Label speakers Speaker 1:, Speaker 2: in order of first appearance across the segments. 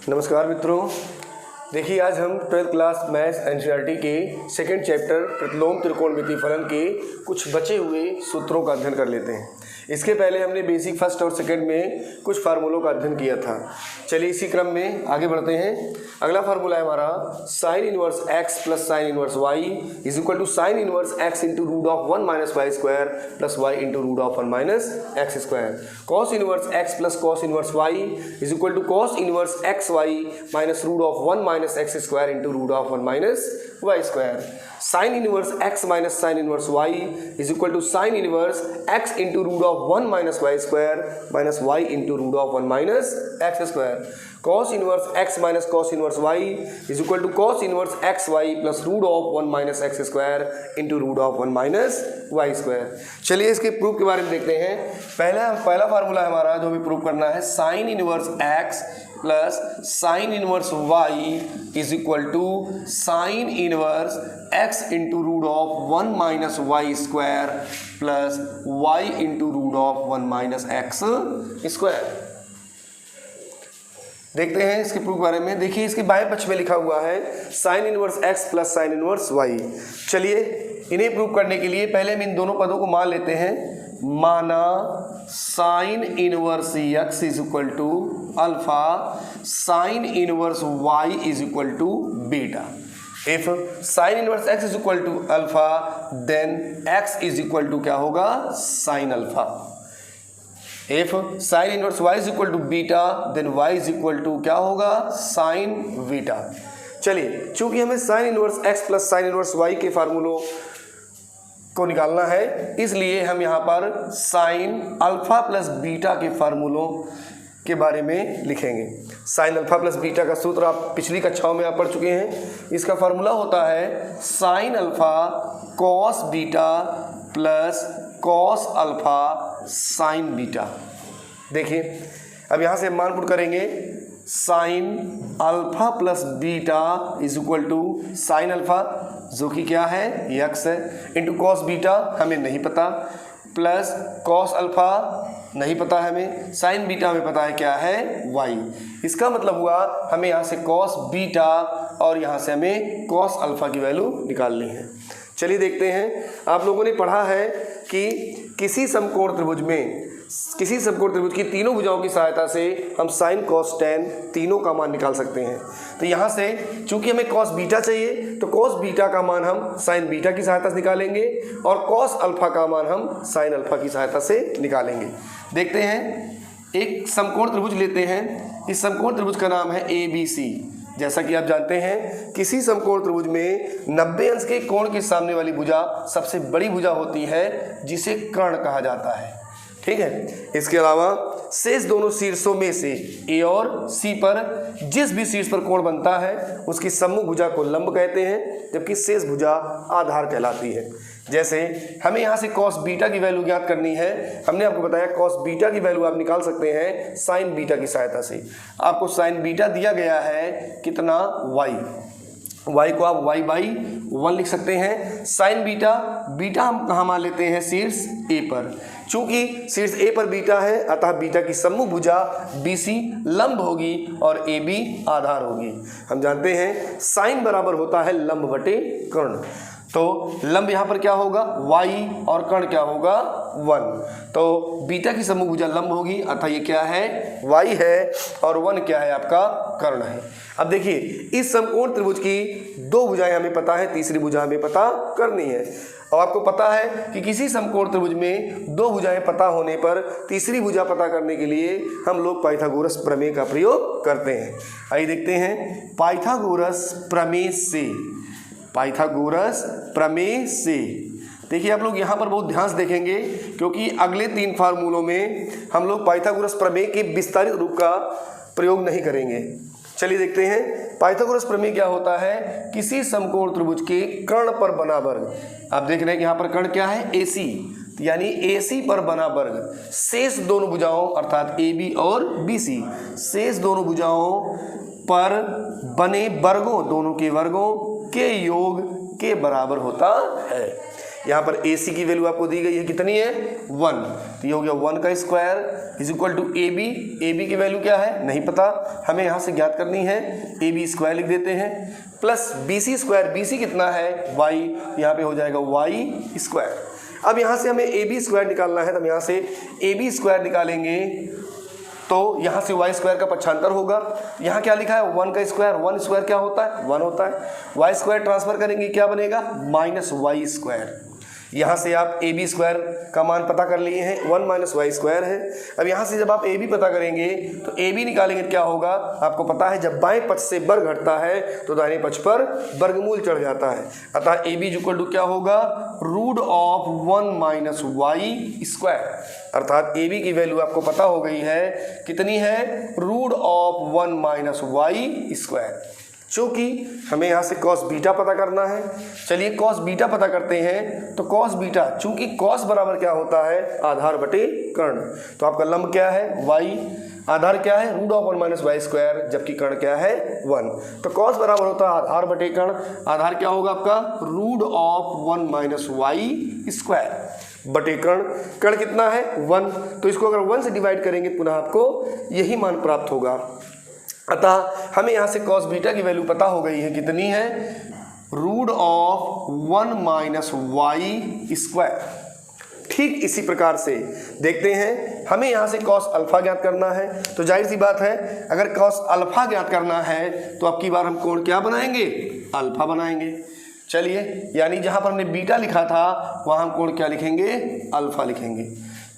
Speaker 1: नमस्कार मित्रों, देखिए आज हम 12th क्लास मैथ्स एनसीईआरटी के सेकंड चैप्टर प्रतिलोम त्रिकोणमिति फलन के कुछ बचे हुए सूत्रों का अध्ययन कर लेते हैं। इसके पहले हमने बेसिक फर्स्ट और सेकंड में कुछ फार्मूलों का अध्ययन किया था। चलिए इसी क्रम में आगे बढ़ते हैं। अगला फार्मूला है हमारा sine inverse x plus sine inverse y is equal to sine inverse x into root of 1 minus y square plus y into root of 1 minus x square. Cos inverse x plus cos inverse y is equal to cos inverse x y minus root of 1 minus x square into root of 1 minus y square. Sine inverse x minus sine inverse y is equal to sine inverse x into root of 1 minus y square minus y into root of 1 minus x square. cos inverse x minus cos inverse y is equal to cos inverse x y plus root of 1 minus x square into root of 1 minus y square. चलिए इसके proof के बारे में देखते हैं। पहला formula हमारा जो भी प्रूफ करना है, sine inverse x plus sine inverse y is equal to sine inverse x into root of 1 minus y square plus y into root of 1 minus x square. देखते हैं इसके प्रूफ बारे में। देखिए इसके बाएं पक्ष में लिखा हुआ है sine inverse x plus sine inverse y। चलिए इन्हें प्रूफ करने के लिए पहले हम इन दोनों पदों को मान लेते हैं। माना sine inverse x is equal to alpha, sine inverse y is equal to beta. If sine inverse x is equal to alpha then x is equal to क्या होगा, sine alpha. If sine inverse y is equal to beta then y is equal to क्या होगा, sine beta. चलिए चूंकि हमें sine inverse x plus sine inverse y के फार्मूलों को निकालना है, इसलिए हम यहाँ पर साइन अल्फा प्लस बीटा के फार्मूलों के बारे में लिखेंगे। साइन अल्फा प्लस बीटा का सूत्र आप पिछली कक्षाओं में आप पढ़ चुके हैं। इसका फार्मूला होता है sine alpha cos beta plus cos alpha sine beta. देखिए अब यहाँ से मान पुट करेंगे, sine alpha plus beta is equal to sine alpha जो कि क्या है, x है, इंटू कॉस बीटा हमें नहीं पता, प्लस कॉस अल्फा नहीं पता हमें, साइन बीटा हमें पता है क्या है, y। इसका मतलब हुआ हमें यहाँ से कॉस बीटा और यहाँ से हमें कॉस अल्फा की वैल्यू निकालनी है। चलिए देखते हैं। आप लोगों ने पढ़ा है कि किसी समकोण त्रिभुज की तीनों भुजाओं की सहायता से हम साइन कॉस टेन तीनों का मान निकाल सकते हैं। तो यहाँ से चूंकि हमें कॉस बीटा चाहिए तो कॉस बीटा का मान हम साइन बीटा की सहायता से निकालेंगे और कॉस अल्फा का मान हम साइन अल्फा की सहायता से निकालेंगे। देखते हैं, एक समकोण त्रिभुज लेते हैं। इस समकोण त्रिभुज का नाम है ABC। जैसा कि आप जानते हैं किसी समकोण त्रिभुज में 90 अंश के कोण के सामने वाली भुजा सबसे बड़ी भुजा होती है जिसे कर्ण कहा जाता है। ठीक है, इसके अलावा शेष दोनों शीर्षों में से A और C पर जिस भी शीर्ष पर कोण बनता है उसकी सम्मुख भुजा को लंब कहते हैं, जबकि शेष भुजा आधार कहलाती है। जैसे हमें यहाँ से कॉस बीटा की वैल्यू ज्ञात करनी है। हमने आपको बताया कॉस बीटा की वैल्यू आप निकाल सकते हैं साइन बीटा की सहायता से। आपको साइन बीटा दिया गया है कितना, y को आप y बाई 1 लिख सकते हैं। साइन बीटा हम कहाँ मान लेते हैं, शीर्ष A पर। चूंकि शीर्ष A पर बीटा है अतः बीटा की सम्मुख भुजा BC लंब होगी और AB आधार होगी। हम जानते हैं साइन बराबर होता है लंब बटे कर्ण, तो लंब यहाँ पर क्या होगा, y और कर्ण क्या होगा, 1। तो बीटा की सम्मुख भुजा लंब होगी अतः ये क्या है, y है, और 1 क्या है, आपका कर्ण है। अब देखिए इस समकोण त्रिभुज की दो भुजाएं हमें पता है, तीसरी भुजा हमें पता करनी है। और आपको पता है कि किसी समकोण त्रिभुज में दो भुजाएं पता होने पर तीसरी भुजा पता करने के लिए हम लोग पाइथागोरस प्रमेय का प्रयोग करते हैं। आइए देखते हैं पाइथागोरस प्रमेय से। देखिए आप लोग यहाँ पर बहुत ध्यान से देखेंगे क्योंकि अगले 3 फार्मूलों में हम लोग पाइथागोरस प्रमेय के विस्तारित रूप का प्रयोग नहीं करेंगे। चलिए देखते हैं पाइथागोरस प्रमेय क्या होता है। किसी समकोण त्रिभुज के कर्ण पर बना वर्ग, आप देख रहे हैं कि यहाँ पर कर्ण क्या है, AC, यानी AC पर बना वर्ग शेष दोनों भुजाओं अर्थात AB और BC शेष दोनों भुजाओं पर बने वर्गों दोनों के वर्गों के योग के बराबर होता है। यहाँ पर AC की वैल्यू आपको दी गई है कितनी है 1, तो ये हो गया 1 का square is equal to AB की वैल्यू क्या है नहीं पता, हमें यहाँ से ज्ञात करनी है, AB स्क्वायर लिख देते हैं प्लस BC स्क्वायर, BC कितना है y, यहाँ पे हो जाएगा y स्क्वायर। अब यहाँ से हमें AB स्क्वायर निकालना है, तो हम यहाँ से AB स्क्वायर निकालेंगे तो यहाँ से y स्क्वायर का पक्षांतर होगा। यहाँ क्या लिखा है 1 का स्क्वायर, 1 स्क्वायर क्या होता है 1 होता है, y स्क्वायर ट्रांसफर करेंगे क्या बनेगा माइनस y स्क्वायर। यहाँ से आप AB स्क्वायर का मान पता कर लिए हैं 1 माइनस वाई स्क्वायर है। अब यहाँ से जब आप AB पता करेंगे तो AB निकालेंगे क्या होगा, आपको पता है जब बाएं पक्ष से वर्ग घटता है तो दाहिने पक्ष पर वर्गमूल चढ़ जाता है, अतः AB इक्वल टू क्या होगा root of 1 minus y square, अर्थात AB की वैल्यू आपको पता हो गई है कितनी है root of 1 minus y square. चूँकि हमें यहाँ से कॉस बीटा पता करना है, चलिए कॉस बीटा पता करते हैं। तो कॉस बीटा, चूँकि कॉस बराबर क्या होता है आधार बटे कर्ण, तो आपका लंब क्या है y, आधार क्या है root of 1 minus y square, जबकि कर्ण क्या है 1, तो कॉस बराबर होता है आधार बटे कर्ण, आधार क्या होगा आपका root of 1 minus y square बटे कर्ण कितना है 1, तो इसको अगर 1 से डिवाइड करेंगे पुनः आपको यही मान प्राप्त होगा। अतः हमें यहाँ से कॉस बीटा की वैल्यू पता हो गई है कितनी है root of 1 minus y square. ठीक इसी प्रकार से देखते हैं, हमें यहाँ से कॉस अल्फा ज्ञात करना है, तो जाहिर सी बात है अगर कॉस अल्फा ज्ञात करना है तो अब की बार हम कोण क्या बनाएंगे अल्फा बनाएंगे। चलिए यानी जहाँ पर हमने बीटा लिखा था वहाँ हम कोण क्या लिखेंगे अल्फा लिखेंगे।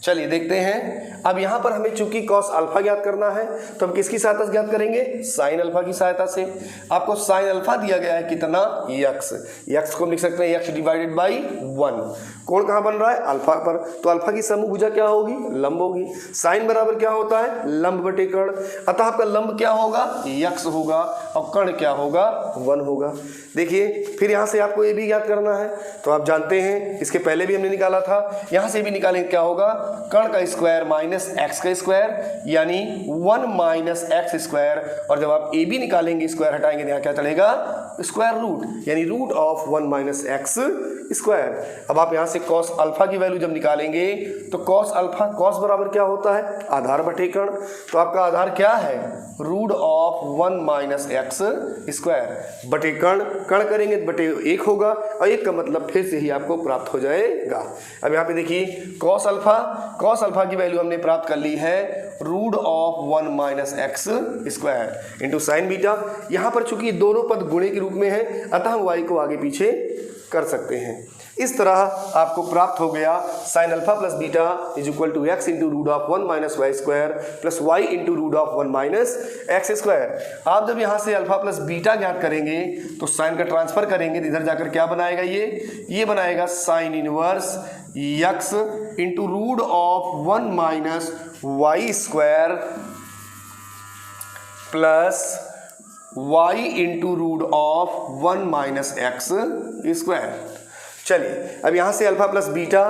Speaker 1: चलिए देखते हैं, अब यहाँ पर हमें चूंकि कॉस अल्फा ज्ञात करना है तो हम किसकी सहायता से ज्ञात करेंगे साइन अल्फा की सहायता से। आपको साइन अल्फा दिया गया है कितना यक्स को हम लिख सकते हैं यक्स डिवाइडेड बाई 1, कोण कहाँ बन रहा है अल्फा पर, तो अल्फा की समभुजा क्या होगी लंब होगी, साइन बराबर क्या होता है लंब बटे कर्ण, अतः आपका लंब क्या होगा यक्स होगा और कर्ण क्या होगा 1 होगा। देखिए फिर यहाँ से आपको ये भी ज्ञात करना है, तो आप जानते हैं इसके पहले भी हमने निकाला था, यहाँ से भी निकालेंगे क्या होगा कर्ण का स्क्वायर माइनस एक्स का स्क्वायर यानी 1 माइनस एक्स स्क्वायर, और जब आप ए बी निकालेंगे स्क्वायर हटाएंगे तो यहाँ क्या चलेगा स्क्वायर रूट यानी root of 1 minus x square. अब आप यहाँ से कॉस अल्फा की वैल्यू जब निकालेंगे तो कॉस अल्फा कॉस बराबर क्या होता है आधार बटे कर्ण, तो आपका आधार क्या है root of 1 minus x square बटे कर्ण करेंगे बटे 1 होगा और 1 का मतलब फिर से ही आपको प्राप्त हो जाएगा। अब यहाँ पे देखिए कॉस अल्फा की वैल्यू हमने प्राप्त कर ली है root of 1 minus x square into sine beta. यहाँ पर चूंकि दोनों पद गुणे के रूप में है अतः हम y को आगे पीछे कर सकते हैं। इस तरह आपको प्राप्त हो गया sine alpha plus beta is equal to x into root of 1 minus y square plus y into root of 1 minus x square. आप जब यहाँ से अल्फा प्लस बीटा ज्ञात करेंगे तो साइन का ट्रांसफर करेंगे तो इधर जाकर क्या बनाएगा ये बनाएगा sine inverse x into root of 1 minus y square plus y into root of 1 minus x square. चलिए अब यहाँ से अल्फा प्लस बीटा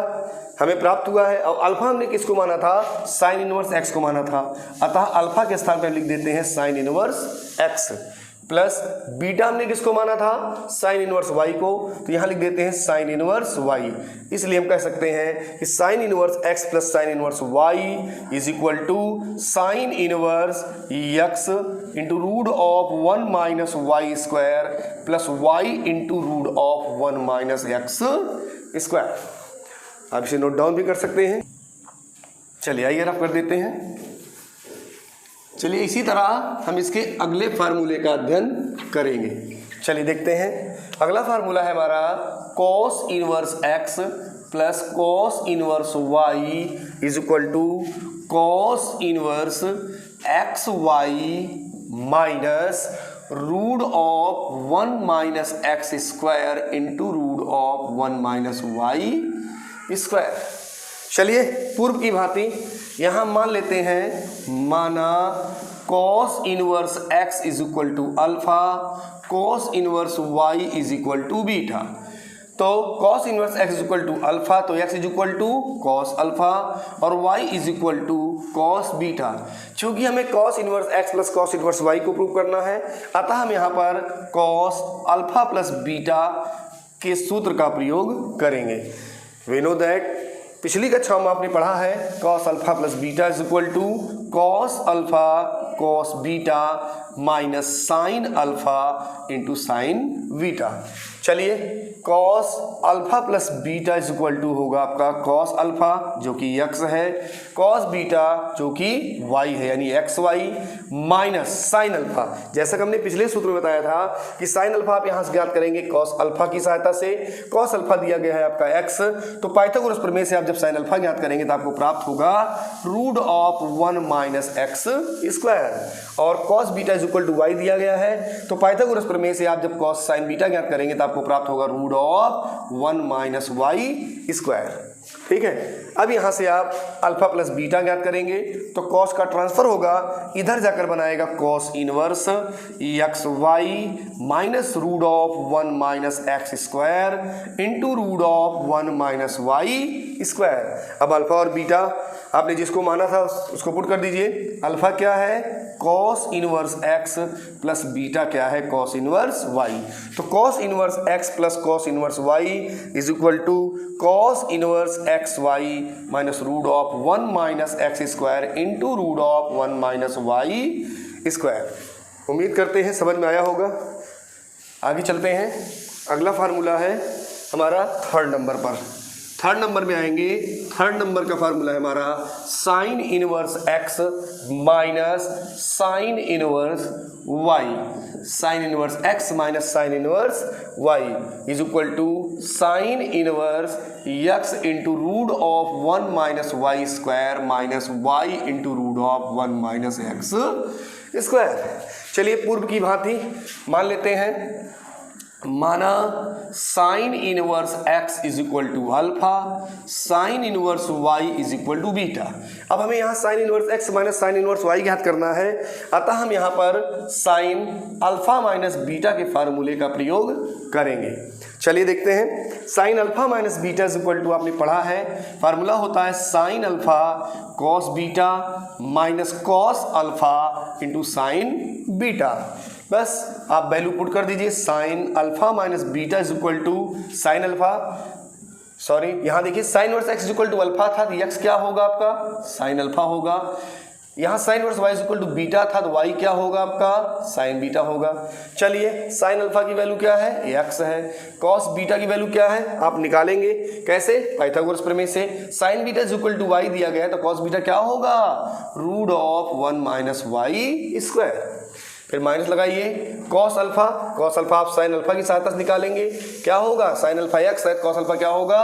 Speaker 1: हमें प्राप्त हुआ है और अल्फा हमने किसको माना था साइन इनवर्स एक्स को माना था, अतः अल्फा के स्थान पर लिख देते हैं sign inverse x plus beta हमने किसको माना था साइन इनवर्स वाई को, तो यहाँ लिख देते हैं साइन इनवर्स वाई। इसलिए हम कह सकते हैं कि sine inverse x plus sine inverse y is equal to sine inverse x into root of 1 minus y square plus y into root of 1 minus x square. आप इसे नोट डाउन भी कर सकते हैं। चलिए आइए रफ कर देते हैं। चलिए इसी तरह हम इसके अगले फार्मूले का अध्ययन करेंगे। चलिए देखते हैं, अगला फार्मूला है हमारा cos inverse x plus cos inverse y is equal to cos inverse x y minus root of 1 minus x square into root of 1 minus y square. चलिए पूर्व की भांति यहाँ मान लेते हैं, माना cos inverse x is equal to alpha cos inverse y is equal to beta. तो cos inverse x is equal to alpha तो x is equal to cos alpha और y is equal to cos beta. चूंकि हमें cos inverse x plus cos inverse y को prove करना है अतः हम यहाँ पर cos अल्फा प्लस बीटा के सूत्र का प्रयोग करेंगे। वी नो दैट पिछली कक्षा में आपने पढ़ा है cos alpha plus beta is equal to cos alpha cos beta minus sine alpha into sine beta. चलिए cos alpha plus beta is equal to होगा आपका कॉस अल्फा जो कि x है, कॉस बीटा जो कि y है यानी x y, minus sine alpha. जैसा कि हमने पिछले सूत्र में बताया था कि साइन अल्फा आप यहाँ से ज्ञात करेंगे कॉस अल्फा की सहायता से। कॉस अल्फा दिया गया है आपका x, तो पाइथागोरस प्रमेय से आप जब साइन अल्फा ज्ञात करेंगे तो आपको प्राप्त होगा root of 1 minus x square. और cos beta is equal to y दिया गया है, तो पाइथागोरस प्रमेय से आप जब कॉस साइन बीटा ज्ञात करेंगे तो आपको प्राप्त होगा root of 1 minus y square. ठीक है, अब यहां से आप अल्फा प्लस बीटा ज्ञात करेंगे तो कॉस का ट्रांसफर होगा, इधर जाकर बनाएगा cos inverse x y minus root of 1 minus x square into root of 1 minus y square. अब अल्फा और बीटा आपने जिसको माना था उसको पुट कर दीजिए। अल्फा क्या है cos inverse x plus beta क्या है कॉस इनवर्स वाई। तो cos inverse x plus cos inverse y is equal to cos inverse x y minus root of 1 minus x square into root of 1 minus y square. उम्मीद करते हैं समझ में आया होगा। आगे चलते हैं, अगला फार्मूला है हमारा थर्ड नंबर पर। थर्ड नंबर में आएंगे, थर्ड नंबर का फार्मूला है हमारा sine inverse x minus sine inverse y. Sine inverse x minus sine inverse y is equal to sine inverse x into root of 1 minus y square minus y into root of 1 minus x square. चलिए पूर्व की भांति मान लेते हैं, माना sine inverse x is equal to alpha, sine inverse y is equal to beta. अब हमें यहाँ sine inverse x minus sine inverse y ज्ञात करना है, अतः हम यहाँ पर साइन अल्फा माइनस बीटा के फार्मूले का प्रयोग करेंगे। चलिए देखते हैं, sine alpha minus beta is equal to आपने पढ़ा है फार्मूला होता है sine alpha cos beta minus cos alpha into sine beta. बस आप वैल्यू पुट कर दीजिए, sine alpha minus beta is equal to sine alpha, sorry यहाँ देखिए sine inverse x is equal to alpha था तो एक्स क्या होगा आपका साइन अल्फा होगा। यहाँ sine inverse y is equal to beta था तो वाई क्या होगा आपका साइन बीटा होगा। चलिए साइन अल्फा की वैल्यू क्या है एक्स है, कॉस बीटा की वैल्यू क्या है आप निकालेंगे कैसे पाइथागोरस प्रमेय से। Sine beta is equal to y दिया गया है तो कॉस बीटा क्या होगा root of 1 minus y square. फिर माइनस लगाइए, कॉस अल्फा आप साइन अल्फा की सहायता से निकालेंगे, क्या होगा साइन अल्फा एक्स है, कॉस अल्फा क्या होगा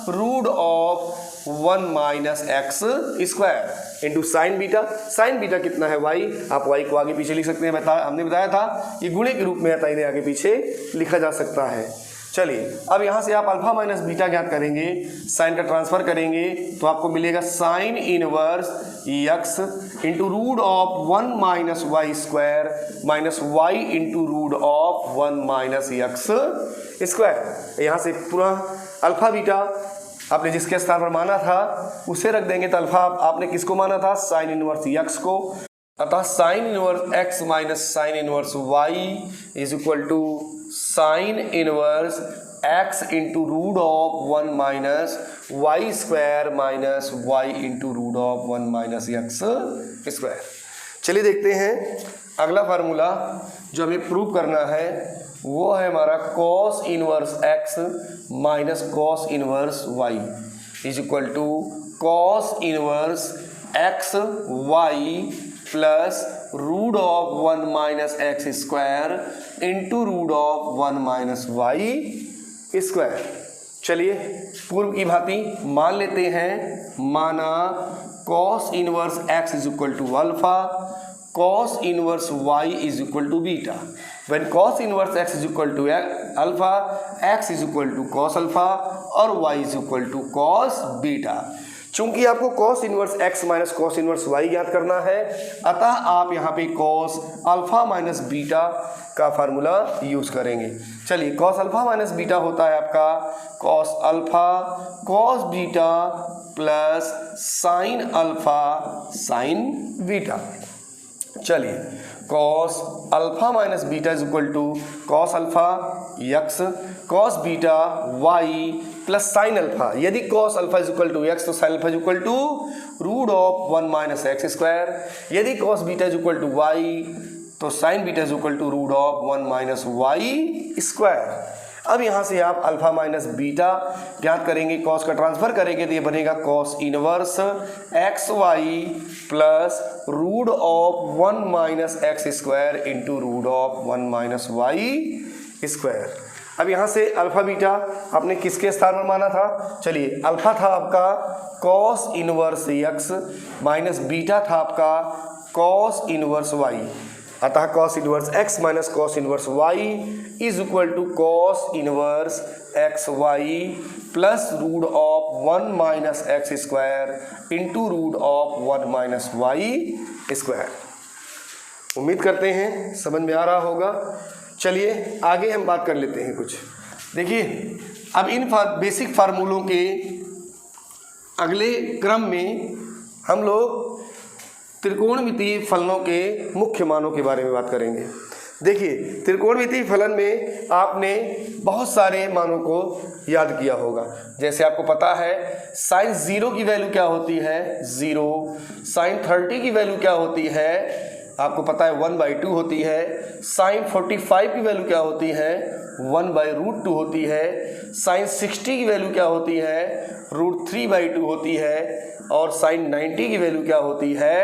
Speaker 1: root of 1 minus x square into sine beta कितना है वाई, आप वाई को आगे पीछे लिख सकते हैं, हमने बताया था ये गुणे के रूप में है तो इन्हें आगे पीछे लिखा जा सकता है। चलिए अब यहाँ से आप अल्फा माइनस बीटा ज्ञात करेंगे, साइन का ट्रांसफर करेंगे तो आपको मिलेगा sine inverse x into root of 1 minus y square minus y into root of 1 minus x square. यहाँ से पूरा अल्फा बीटा आपने जिसके स्थान पर माना था उसे रख देंगे तो अल्फा आपने किसको माना था साइन इनवर्स एक्स को, अतः sine inverse x minus sine inverse y is equal to sine inverse x into root of 1 minus y square minus y into root of 1 minus x square. चलिए देखते हैं अगला फार्मूला जो हमें prove करना है वो है हमारा cos inverse x minus cos inverse y is equal to cos inverse x y plus root of 1 minus x square into root of 1 minus y square. चलिए पूर्व की भांति मान लेते हैं, माना cos inverse x is equal to alpha, cos inverse y is equal to beta. When cos inverse x is equal to alpha, x is equal to cos alpha और Y is equal to cos beta. चूंकि आपको cos inverse x minus cos inverse y ज्ञात करना है, अतः आप यहाँ पे cos अल्फा माइनस बीटा का फार्मूला यूज करेंगे। चलिए cos अल्फा माइनस बीटा होता है आपका cos alpha cos beta plus sine alpha sine beta. चलिए cos alpha minus beta is equal to cos alpha x cos beta y plus sine alpha. यदि cos alpha is equal to x तो sine alpha is equal to root of 1 minus x square. यदि cos beta is equal to y तो sine beta is equal to root of 1 minus y square. अब यहाँ से आप alpha minus beta ज्ञात करेंगे, cos का ट्रांसफर करेंगे तो ये बनेगा cos inverse x y plus root of 1 minus x square into root of 1 minus y square. अब यहाँ से अल्फा बीटा आपने किसके स्थान पर माना था? चलिए, अल्फा था आपका cos inverse x minus beta था आपका कॉस इनवर्स वाई। अतः cos inverse x minus cos inverse y is equal to cos inverse x y plus root of 1 minus x square into root of 1 minus y square. उम्मीद करते हैं समझ में आ रहा होगा। चलिए आगे हम बात कर लेते हैं कुछ। देखिए, अब इन बेसिक फार्मूलों के अगले क्रम में हम लोग त्रिकोणमितीय फलनों के मुख्य मानों के बारे में बात करेंगे। देखिए, त्रिकोणमितीय फलन में आपने बहुत सारे मानों को याद किया होगा। जैसे आपको पता है साइन 0 की वैल्यू क्या होती है? 0। साइन 30 की वैल्यू क्या होती है? आपको पता है 1/2 होती है। साइन 45 की वैल्यू क्या होती है? 1/√2 होती है। साइन 60 की वैल्यू क्या होती है? √3/2 होती है। और साइन 90 की वैल्यू क्या होती है?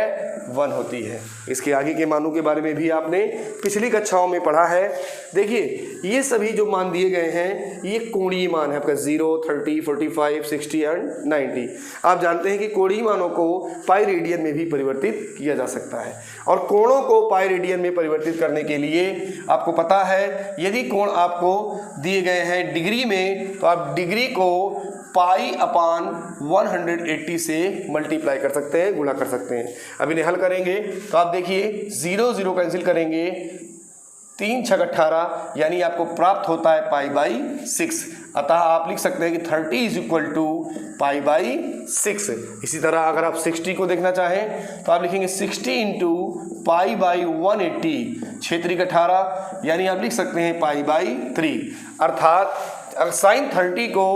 Speaker 1: 1 होती है। इसके आगे के मानों के बारे में भी आपने पिछली कक्षाओं में पढ़ा है। देखिए, ये सभी जो मान दिए गए हैं ये कोणीय मान है आपका 0, 30, 45, 60 एंड 90। आप जानते हैं कि कोणीय मानों को पाई रेडियन में भी परिवर्तित किया जा सकता है। और कोणों को पाई रेडियन में परिवर्तित करने के लिए आपको पता है यदि कोण आपको दिए गए हैं डिग्री में तो आप डिग्री को पाई अपान 180 से मल्टीप्लाई कर सकते हैं, गुणा कर सकते हैं। अब इन्हें हल करेंगे तो आप देखिए 0 0 कैंसिल करेंगे, 3 6 18 यानी आपको प्राप्त होता है π/6। अतः आप लिख सकते हैं कि 30 इज इक्वल टू π/6। इसी तरह अगर आप 60 को देखना चाहें तो आप लिखेंगे 60 इंटू π/180, 6 3 18 यानी आप लिख सकते हैं π/3। अर्थात साइन 30 को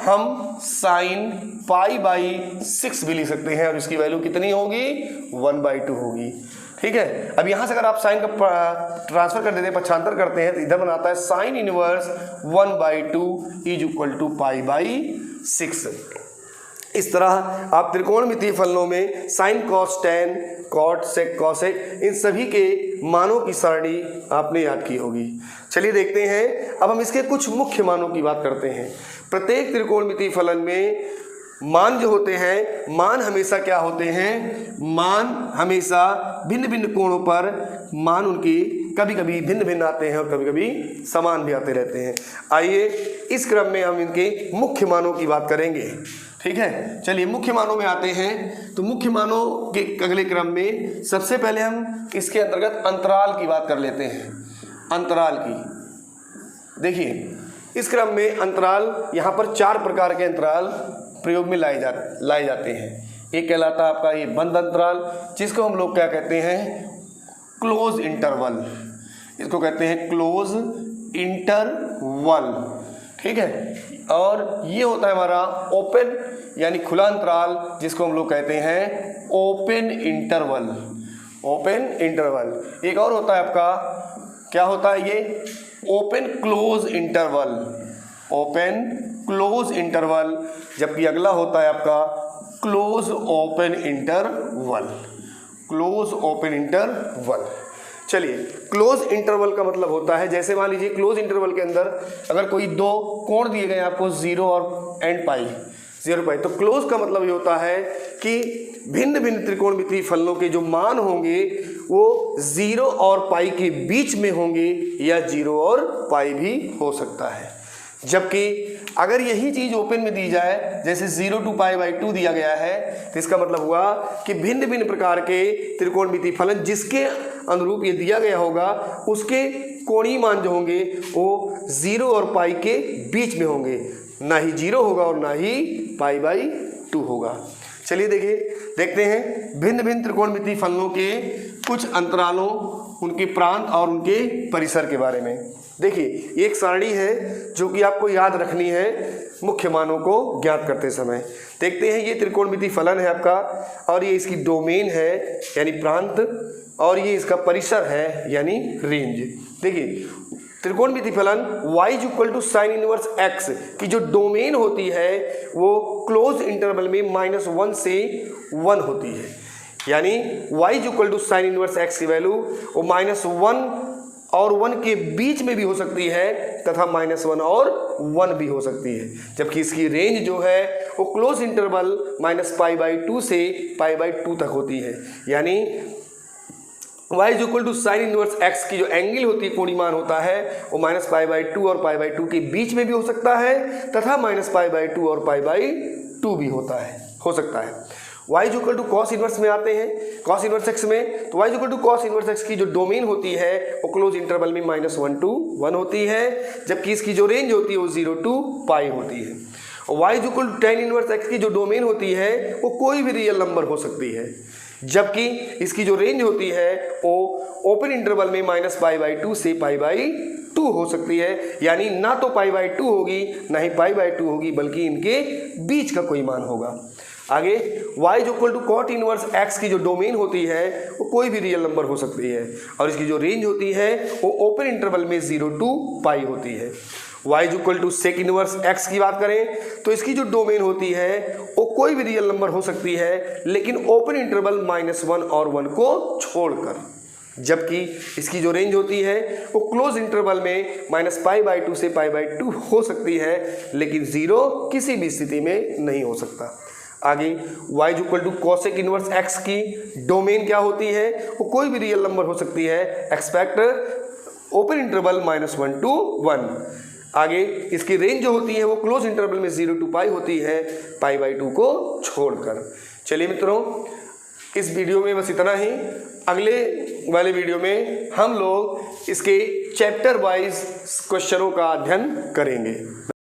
Speaker 1: हम साइन π/6 भी लिख सकते हैं और इसकी वैल्यू कितनी होगी? 1/2 होगी। ठीक है। अब यहाँ से अगर आप साइन का ट्रांसफर कर देते हैं, पक्षांतर करते हैं तो इधर बनाता है sine inverse 1/2 is equal to π/6। इस तरह आप त्रिकोणमितीय फलनों में sine cos tan cot sec cosec इन सभी के मानों की सारणी आपने याद की होगी। चलिए देखते हैं, अब हम इसके कुछ मुख्य मानों की बात करते हैं। प्रत्येक त्रिकोणमितीय फलन में मान जो होते हैं, मान हमेशा क्या होते हैं? मान हमेशा भिन्न भिन्न कोणों पर मान उनके कभी कभी भिन्न भिन्न आते हैं और कभी कभी समान भी आते रहते हैं। आइए इस क्रम में हम इनके मुख्य मानों की बात करेंगे। ठीक है, चलिए मुख्य मानों में आते हैं। तो मुख्य मानों के अगले क्रम में सबसे पहले हम इसके अंतर्गत अंतराल की बात कर लेते हैं। अंतराल की देखिए, इस क्रम में अंतराल यहाँ पर 4 प्रकार के अंतराल प्रयोग में लाए जाते हैं। एक कहलाता है आपका ये बंद अंतराल, जिसको हम लोग क्या कहते हैं? Close interval. इसको कहते हैं क्लोज इंटरवल। ठीक है। और ये होता है हमारा ओपन यानी खुला अंतराल, जिसको हम लोग कहते हैं ओपन इंटरवल। Open interval. एक और होता है आपका, क्या होता है ये? Open close interval. Open close interval. जबकि अगला होता है आपका close open interval. Close open interval. चलिए, क्लोज इंटरवल का मतलब होता है, जैसे मान लीजिए क्लोज इंटरवल के अंदर अगर कोई 2 कोण दिए गए आपको 0 और एंड पाई, 0 पाई, तो क्लोज का मतलब ये होता है कि भिन्न भिन्न त्रिकोणमितीय फलनों के जो मान होंगे वो 0 और पाई के बीच में होंगे या 0 और पाई भी हो सकता है। जबकि अगर यही चीज ओपन में दी जाए, जैसे 0 to π/2 दिया गया है, तो इसका मतलब हुआ कि भिन्न भिन्न प्रकार के त्रिकोणमितीय फलन जिसके अनुरूप ये दिया गया होगा उसके कोणीय मान जो होंगे वो 0 और पाई के बीच में होंगे, ना ही 0 होगा और ना ही π/2 होगा। चलिए देखते हैं भिन्न भिन्न त्रिकोणमितीय फलनों के कुछ अंतरालों, उनके प्रांत और उनके परिसर के बारे में। देखिए ये एक सारणी है जो कि आपको याद रखनी है मुख्य मानों को ज्ञात करते समय। देखते हैं, ये त्रिकोणमिति फलन है आपका, और ये इसकी डोमेन है यानी प्रांत, और ये इसका परिसर है यानी रेंज। देखिए त्रिकोणमिति फलन y = sin इनवर्स x की जो डोमेन होती है वो क्लोज इंटरवल में -1 से 1 होती है, यानी y = sin इनवर्स x की वैल्यू वो -1 और 1 के बीच में भी हो सकती है तथा -1 और 1 भी हो सकती है, जबकि इसकी रेंज जो है वो क्लोज इंटरवल -π/2 से π/2 तक होती है, यानी y = sin इनवर्स x की जो एंगल होती है, कोणीय मान होता है वो -π/2 और π/2 के बीच में भी हो सकता है तथा -π/2 और π/2 भी हो सकता है। y = cos इनवर्स में आते हैं, cos इनवर्स x में, तो y = cos इनवर्स x की जो डोमेन होती है वो क्लोज इंटरवल में -1 to 1 होती है, जबकि इसकी जो रेंज होती है वो 0 to π होती है। और y = tan इनवर्स x की जो डोमेन होती है वो कोई भी रियल नंबर हो सकती है, जबकि इसकी जो रेंज होती है वो ओपन इंटरवल में -π/2 से π/2 हो सकती है, यानी ना तो π/2 होगी ना ही π/2 होगी, बल्कि इनके बीच का कोई मान होगा। आगे y = cot इनवर्स x की जो डोमेन होती है वो कोई भी रियल नंबर हो सकती है, और इसकी जो रेंज होती है वो ओपन इंटरवल में 0 to π होती है। y = sec इनवर्स x की बात करें तो इसकी जो डोमेन होती है वो कोई भी रियल नंबर हो सकती है, लेकिन ओपन इंटरवल -1 और 1 को छोड़कर, जबकि इसकी जो रेंज होती है वो क्लोज इंटरवल में -π/2 से π/2 हो सकती है, लेकिन 0 किसी भी स्थिति में नहीं हो सकता। आगे y = cosec इनवर्स x की डोमेन क्या होती है, वो कोई भी रियल नंबर हो सकती है, एक्सपेक्ट ओपन इंटरवल -1 to 1। आगे इसकी रेंज जो होती है वो क्लोज इंटरवल में 0 to π होती है, π/2 को छोड़कर। चलिए मित्रों, इस वीडियो में बस इतना ही। अगले वाले वीडियो में हम लोग इसके चैप्टर वाइज क्वेश्चनों का अध्ययन करेंगे।